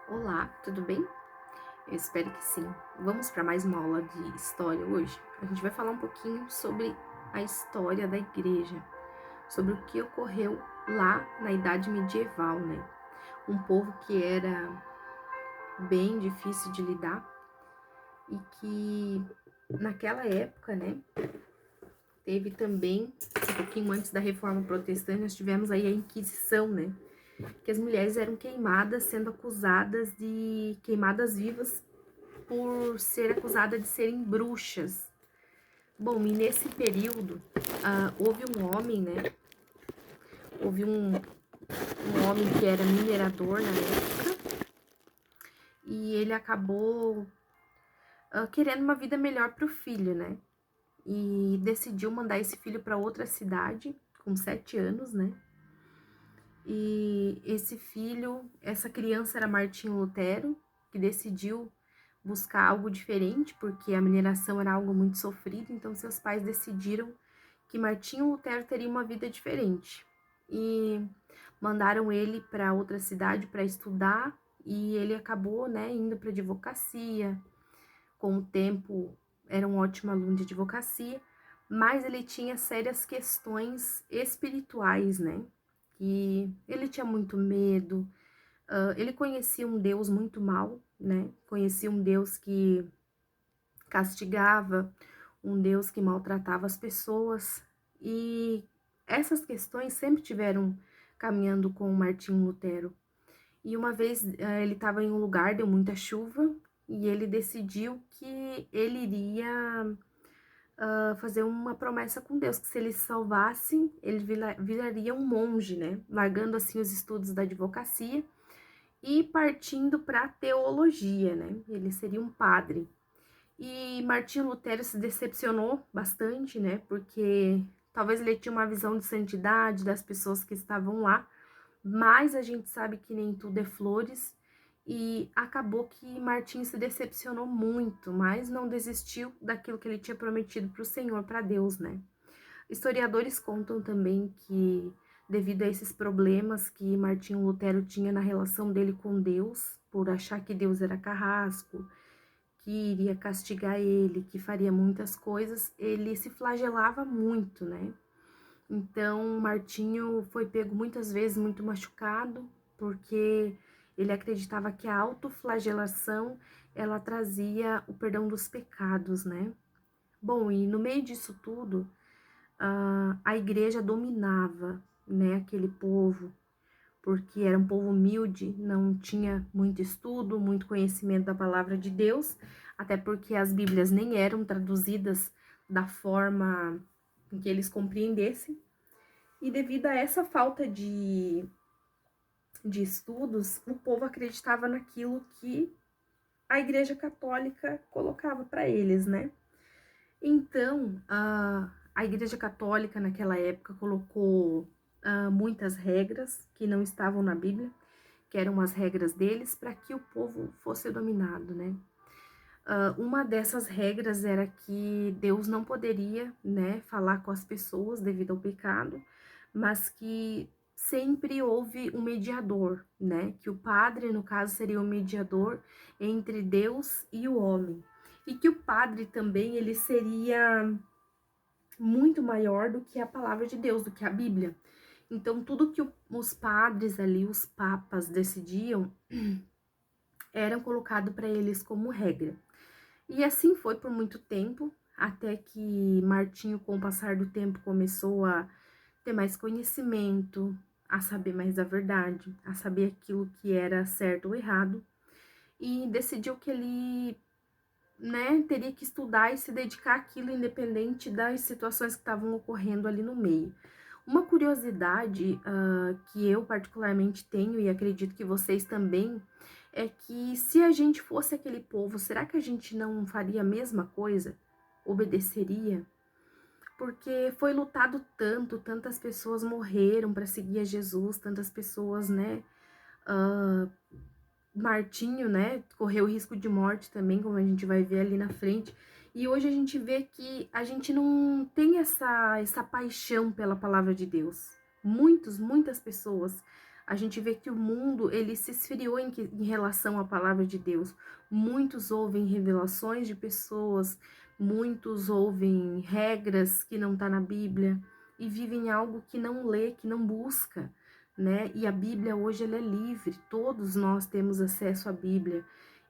Olá, tudo bem? Eu espero que sim. Vamos para mais uma aula de história hoje. A gente vai falar um pouquinho sobre a história da igreja, sobre o que ocorreu lá na Idade Medieval, né? Um povo que era bem difícil de lidar e que naquela época, né, teve também, um pouquinho antes da Reforma Protestante, nós tivemos aí a Inquisição, né? Que as mulheres eram queimadas, sendo acusadas de queimadas vivas por ser acusada de serem bruxas. Bom, e nesse período, houve um homem, né? Houve um homem que era minerador na época e ele acabou querendo uma vida melhor para o filho, né? E decidiu mandar esse filho para outra cidade com 7 anos, né? E esse filho, essa criança era Martinho Lutero, que decidiu buscar algo diferente, porque a mineração era algo muito sofrido, então seus pais decidiram que Martinho Lutero teria uma vida diferente. E mandaram ele para outra cidade para estudar, e ele acabou, né, indo para advocacia. Com o tempo, era um ótimo aluno de advocacia, mas ele tinha sérias questões espirituais, né? Que ele tinha muito medo, ele conhecia um Deus muito mau, né? Conhecia um Deus que castigava, um Deus que maltratava as pessoas, e essas questões sempre tiveram caminhando com Martinho Lutero. E uma vez ele estava em um lugar, deu muita chuva, e ele decidiu que ele iria fazer uma promessa com Deus, que se ele se salvasse, ele viraria um monge, né? Largando assim os estudos da advocacia e partindo para a teologia, né? Ele seria um padre. E Martinho Lutero se decepcionou bastante, né? Porque talvez ele tinha uma visão de santidade das pessoas que estavam lá, mas a gente sabe que nem tudo é flores. E acabou que Martinho se decepcionou muito, mas não desistiu daquilo que ele tinha prometido para o Senhor, para Deus, né? Historiadores contam também que, devido a esses problemas que Martinho Lutero tinha na relação dele com Deus, por achar que Deus era carrasco, que iria castigar ele, que faria muitas coisas, ele se flagelava muito, né? Então, Martinho foi pego muitas vezes muito machucado, porque ele acreditava que a autoflagelação, ela trazia o perdão dos pecados, né? Bom, e no meio disso tudo, a igreja dominava, né, aquele povo, porque era um povo humilde, não tinha muito estudo, muito conhecimento da palavra de Deus, até porque as Bíblias nem eram traduzidas da forma em que eles compreendessem. E devido a essa falta de estudos, o povo acreditava naquilo que a Igreja Católica colocava para eles, né? Então, a Igreja Católica naquela época colocou muitas regras que não estavam na Bíblia, que eram as regras deles, para que o povo fosse dominado, né? Uma dessas regras era que Deus não poderia, né, falar com as pessoas devido ao pecado, mas que sempre houve um mediador, né? Que o padre, no caso, seria o mediador entre Deus e o homem. E que o padre também, ele seria muito maior do que a palavra de Deus, do que a Bíblia. Então, tudo que os padres ali, os papas decidiam, eram colocado para eles como regra. E assim foi por muito tempo, até que Martinho, com o passar do tempo, começou a ter mais conhecimento, a saber mais da verdade, a saber aquilo que era certo ou errado, e decidiu que ele, né, teria que estudar e se dedicar àquilo independente das situações que estavam ocorrendo ali no meio. Uma curiosidade que eu particularmente tenho e acredito que vocês também é que se a gente fosse aquele povo, será que a gente não faria a mesma coisa? Obedeceria? Porque foi lutado tanto, tantas pessoas morreram para seguir a Jesus, tantas pessoas, né? Uh, Martinho, né, correu risco de morte também, como a gente vai ver ali na frente. E hoje a gente vê que a gente não tem essa paixão pela palavra de Deus. Muitas pessoas a gente vê que o mundo, ele se esfriou em relação à palavra de Deus. Muitos ouvem revelações de pessoas, muitos ouvem regras que não tá na Bíblia e vivem algo que não lê, que não busca, né? E a Bíblia hoje ela é livre, todos nós temos acesso à Bíblia.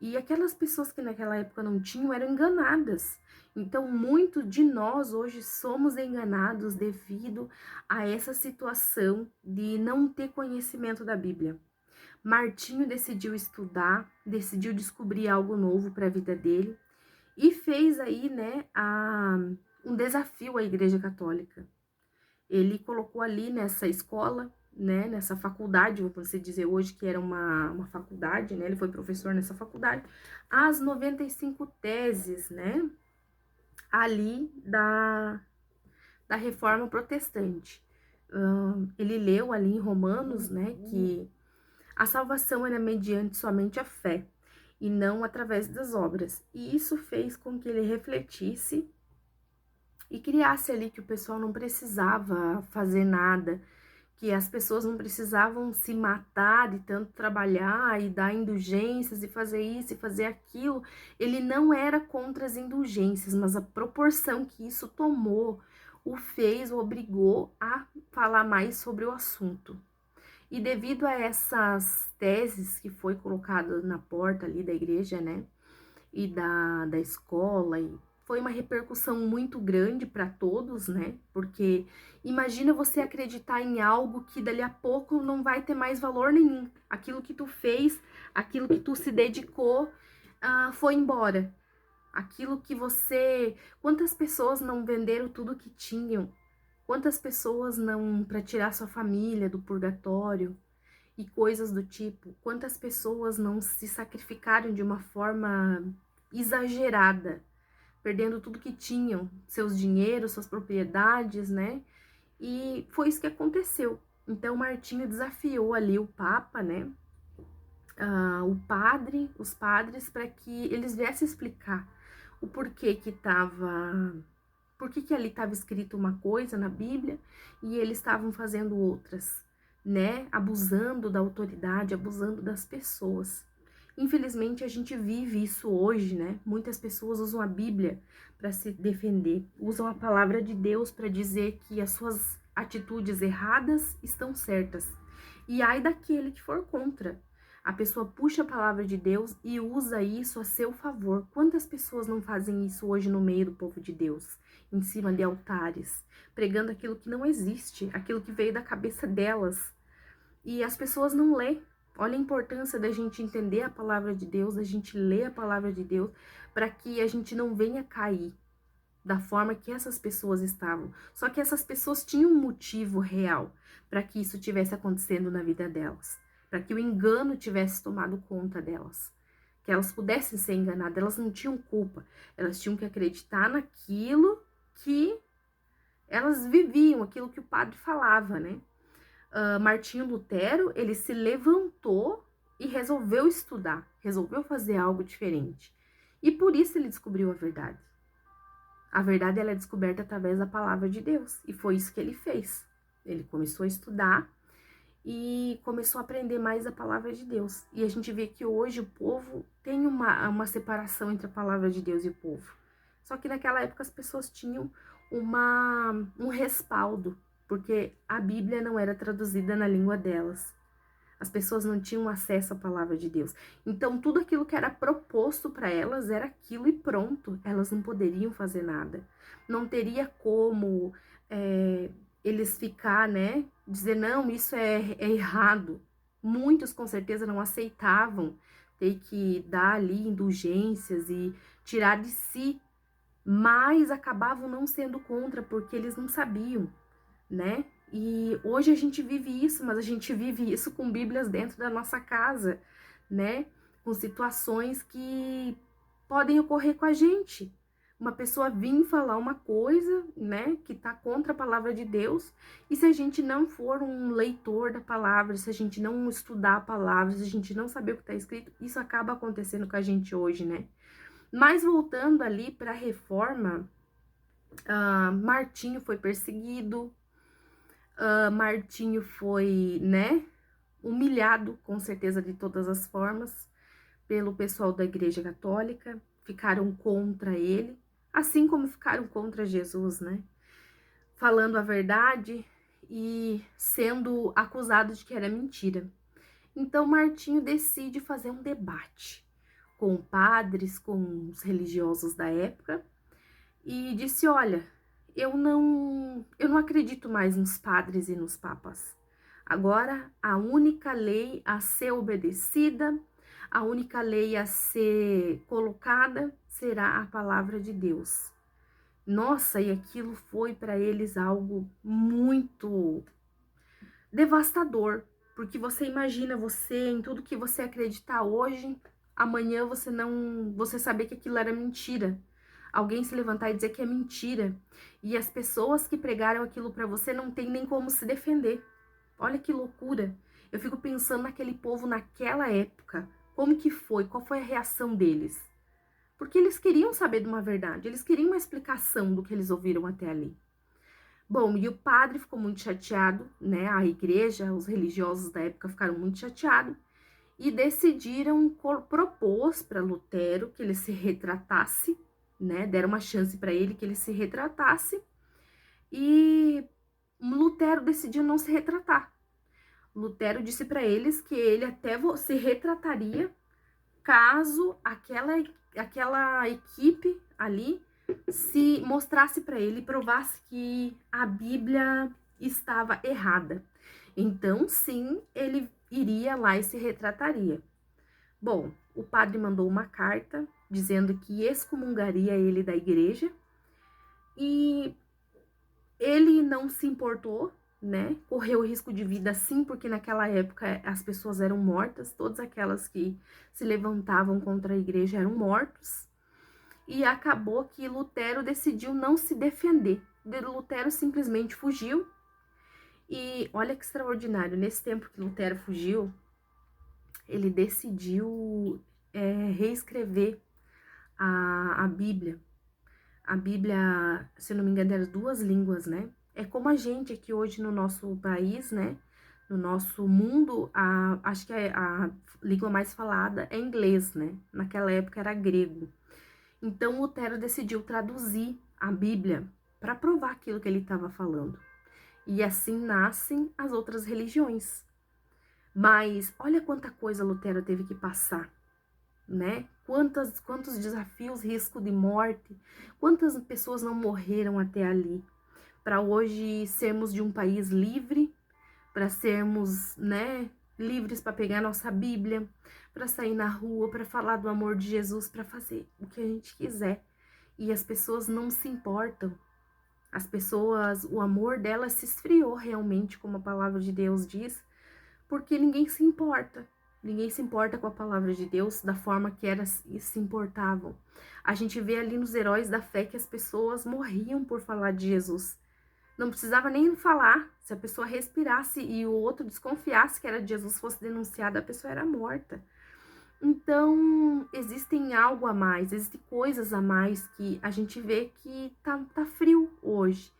E aquelas pessoas que naquela época não tinham eram enganadas. Então, muito de nós hoje somos enganados devido a essa situação de não ter conhecimento da Bíblia. Martinho decidiu estudar, decidiu descobrir algo novo para a vida dele e fez aí, né, um desafio à Igreja Católica. Ele colocou ali nessa escola, né, nessa faculdade, vou você dizer hoje que era uma faculdade, né, ele foi professor nessa faculdade, as 95 teses, né, ali da Reforma Protestante. Ele leu ali em Romanos, né, que a salvação era mediante somente a fé e não através das obras. E isso fez com que ele refletisse e criasse ali que o pessoal não precisava fazer nada, que as pessoas não precisavam se matar de tanto trabalhar e dar indulgências e fazer isso e fazer aquilo. Ele não era contra as indulgências, mas a proporção que isso tomou o obrigou a falar mais sobre o assunto. E devido a essas teses que foi colocado na porta ali da igreja, né, e da escola, e foi uma repercussão muito grande para todos, né, porque imagina você acreditar em algo que dali a pouco não vai ter mais valor nenhum. Aquilo que tu fez, aquilo que tu se dedicou, foi embora. Aquilo que você... Quantas pessoas não venderam tudo que tinham? Quantas pessoas não... para tirar sua família do purgatório? E coisas do tipo, quantas pessoas não se sacrificaram de uma forma exagerada, perdendo tudo que tinham, seus dinheiros, suas propriedades, né? E foi isso que aconteceu. Então Martinho desafiou ali o Papa, né? Os padres, para que eles viessem explicar o porquê que estava... Por que ali estava escrito uma coisa na Bíblia e eles estavam fazendo outras, né? Abusando da autoridade, abusando das pessoas. Infelizmente, a gente vive isso hoje, né? Muitas pessoas usam a Bíblia para se defender, usam a palavra de Deus para dizer que as suas atitudes erradas estão certas. E ai daquele que for contra. A pessoa puxa a palavra de Deus e usa isso a seu favor. Quantas pessoas não fazem isso hoje no meio do povo de Deus? Em cima de altares, pregando aquilo que não existe, aquilo que veio da cabeça delas. E as pessoas não lê. Olha a importância da gente entender a palavra de Deus, da gente ler a palavra de Deus, para que a gente não venha cair da forma que essas pessoas estavam. Só que essas pessoas tinham um motivo real para que isso tivesse acontecendo na vida delas, para que o engano tivesse tomado conta delas, que elas pudessem ser enganadas. Elas não tinham culpa, elas tinham que acreditar naquilo que elas viviam, aquilo que o padre falava, né? Martinho Lutero, ele se levantou e resolveu estudar, resolveu fazer algo diferente. E por isso ele descobriu a verdade. A verdade ela é descoberta através da palavra de Deus. E foi isso que ele fez. Ele começou a estudar e começou a aprender mais a palavra de Deus. E a gente vê que hoje o povo tem uma separação entre a palavra de Deus e o povo. Só que naquela época as pessoas tinham um respaldo, porque a Bíblia não era traduzida na língua delas. As pessoas não tinham acesso à palavra de Deus. Então, tudo aquilo que era proposto para elas era aquilo e pronto. Elas não poderiam fazer nada. Não teria como eles ficar, né? Dizer, não, isso é errado. Muitos, com certeza, não aceitavam ter que dar ali indulgências e tirar de si. Mas acabavam não sendo contra, porque eles não sabiam, né? E hoje a gente vive isso, mas a gente vive isso com Bíblias dentro da nossa casa, né? Com situações que podem ocorrer com a gente. Uma pessoa vir falar uma coisa, né, que tá contra a palavra de Deus, e se a gente não for um leitor da palavra, se a gente não estudar a palavra, se a gente não saber o que tá escrito, isso acaba acontecendo com a gente hoje, né? Mas voltando ali para a reforma, Martinho foi perseguido, Martinho foi, né, humilhado, com certeza, de todas as formas, pelo pessoal da Igreja Católica, ficaram contra ele, assim como ficaram contra Jesus, né? Falando a verdade e sendo acusado de que era mentira. Então Martinho decide fazer um debate com padres, com os religiosos da época, e disse: olha, eu não acredito mais nos padres e nos papas. Agora, a única lei a ser obedecida, a única lei a ser colocada será a palavra de Deus. Nossa, e aquilo foi para eles algo muito devastador, porque você imagina você em tudo que você acreditar hoje, amanhã você saber que aquilo era mentira. Alguém se levantar e dizer que é mentira. E as pessoas que pregaram aquilo para você não tem nem como se defender. Olha que loucura. Eu fico pensando naquele povo naquela época. Como que foi? Qual foi a reação deles? Porque eles queriam saber de uma verdade. Eles queriam uma explicação do que eles ouviram até ali. Bom, e o padre ficou muito chateado, né? A igreja, os religiosos da época ficaram muito chateados e decidiram propôs para Lutero que ele se retratasse, né? Deram uma chance para ele que ele se retratasse e Lutero decidiu não se retratar. Lutero disse para eles que ele até se retrataria caso aquela equipe ali se mostrasse para ele e provasse que a Bíblia estava errada. Então, sim, ele iria lá e se retrataria. Bom, o padre mandou uma carta dizendo que excomungaria ele da igreja e ele não se importou, né? Correu risco de vida sim, porque naquela época as pessoas eram mortas, todas aquelas que se levantavam contra a igreja eram mortos. E acabou que Lutero decidiu não se defender. Lutero simplesmente fugiu. E olha que extraordinário, nesse tempo que Lutero fugiu, ele decidiu reescrever a Bíblia. A Bíblia, se não me engano, era 2 línguas, né? É como a gente aqui hoje no nosso país, né? No nosso mundo, acho que a língua mais falada é inglês, né? Naquela época era grego. Então Lutero decidiu traduzir a Bíblia para provar aquilo que ele estava falando. E assim nascem as outras religiões. Mas olha quanta coisa Lutero teve que passar, né? Quantos desafios, risco de morte, quantas pessoas não morreram até ali, para hoje sermos de um país livre, para sermos, né, livres para pegar nossa Bíblia, para sair na rua, para falar do amor de Jesus, para fazer o que a gente quiser. E as pessoas não se importam. As pessoas, o amor delas se esfriou realmente, como a palavra de Deus diz, porque ninguém se importa. Ninguém se importa com a palavra de Deus da forma que elas se importavam. A gente vê ali nos heróis da fé que as pessoas morriam por falar de Jesus. Não precisava nem falar. Se a pessoa respirasse e o outro desconfiasse que era de Jesus, fosse denunciada, a pessoa era morta. Então, existem algo a mais, existem coisas a mais que a gente vê que tá frio hoje.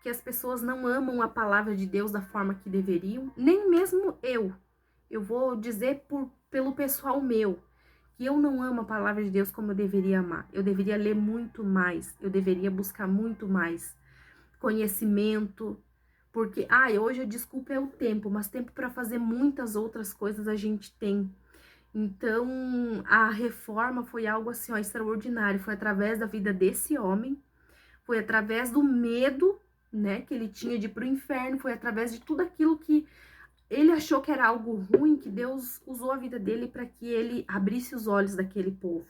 Que as pessoas não amam a palavra de Deus da forma que deveriam, nem mesmo eu. Eu vou dizer pelo pessoal meu, que eu não amo a palavra de Deus como eu deveria amar. Eu deveria ler muito mais, eu deveria buscar muito mais conhecimento, porque, hoje a desculpa é o tempo, mas tempo para fazer muitas outras coisas a gente tem. Então, a reforma foi algo assim, ó, extraordinário. Foi através da vida desse homem, foi através do medo, né, que ele tinha de ir pro inferno, foi através de tudo aquilo que ele achou que era algo ruim, que Deus usou a vida dele para que ele abrisse os olhos daquele povo.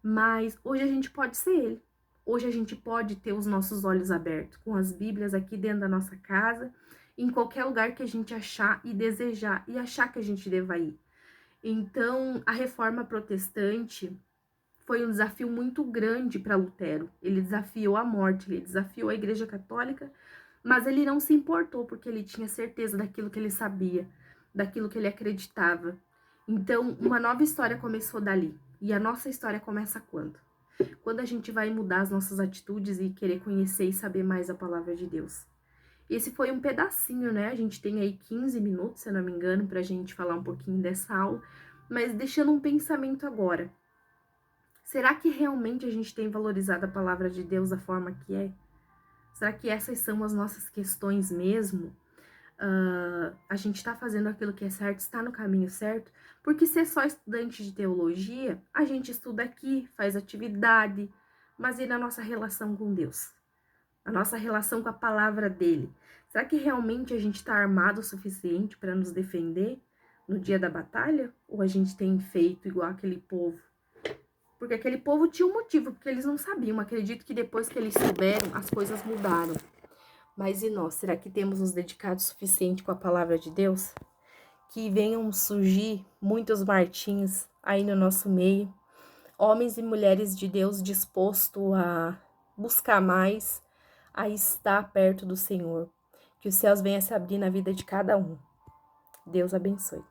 Mas hoje a gente pode ser ele. Hoje a gente pode ter os nossos olhos abertos, com as Bíblias aqui dentro da nossa casa, em qualquer lugar que a gente achar e desejar, e achar que a gente deva ir. Então, a reforma protestante foi um desafio muito grande para Lutero. Ele desafiou a morte, ele desafiou a Igreja Católica, mas ele não se importou porque ele tinha certeza daquilo que ele sabia, daquilo que ele acreditava. Então, uma nova história começou dali. E a nossa história começa quando? Quando a gente vai mudar as nossas atitudes e querer conhecer e saber mais a palavra de Deus. Esse foi um pedacinho, né? A gente tem aí 15 minutos, se eu não me engano, pra gente falar um pouquinho dessa aula, mas deixando um pensamento agora. Será que realmente a gente tem valorizado a palavra de Deus da forma que é? Será que essas são as nossas questões mesmo? A gente está fazendo aquilo que é certo, está no caminho certo? Porque se é só estudante de teologia, a gente estuda aqui, faz atividade, mas e na nossa relação com Deus? A nossa relação com a palavra dele? Será que realmente a gente está armado o suficiente para nos defender no dia da batalha? Ou a gente tem feito igual aquele povo? Porque aquele povo tinha um motivo, porque eles não sabiam. Acredito que depois que eles souberam, as coisas mudaram. Mas e nós? Será que temos nos dedicado o suficiente com a palavra de Deus? Que venham surgir muitos Martins aí no nosso meio, homens e mulheres de Deus dispostos a buscar mais, a estar perto do Senhor. Que os céus venham se abrir na vida de cada um. Deus abençoe.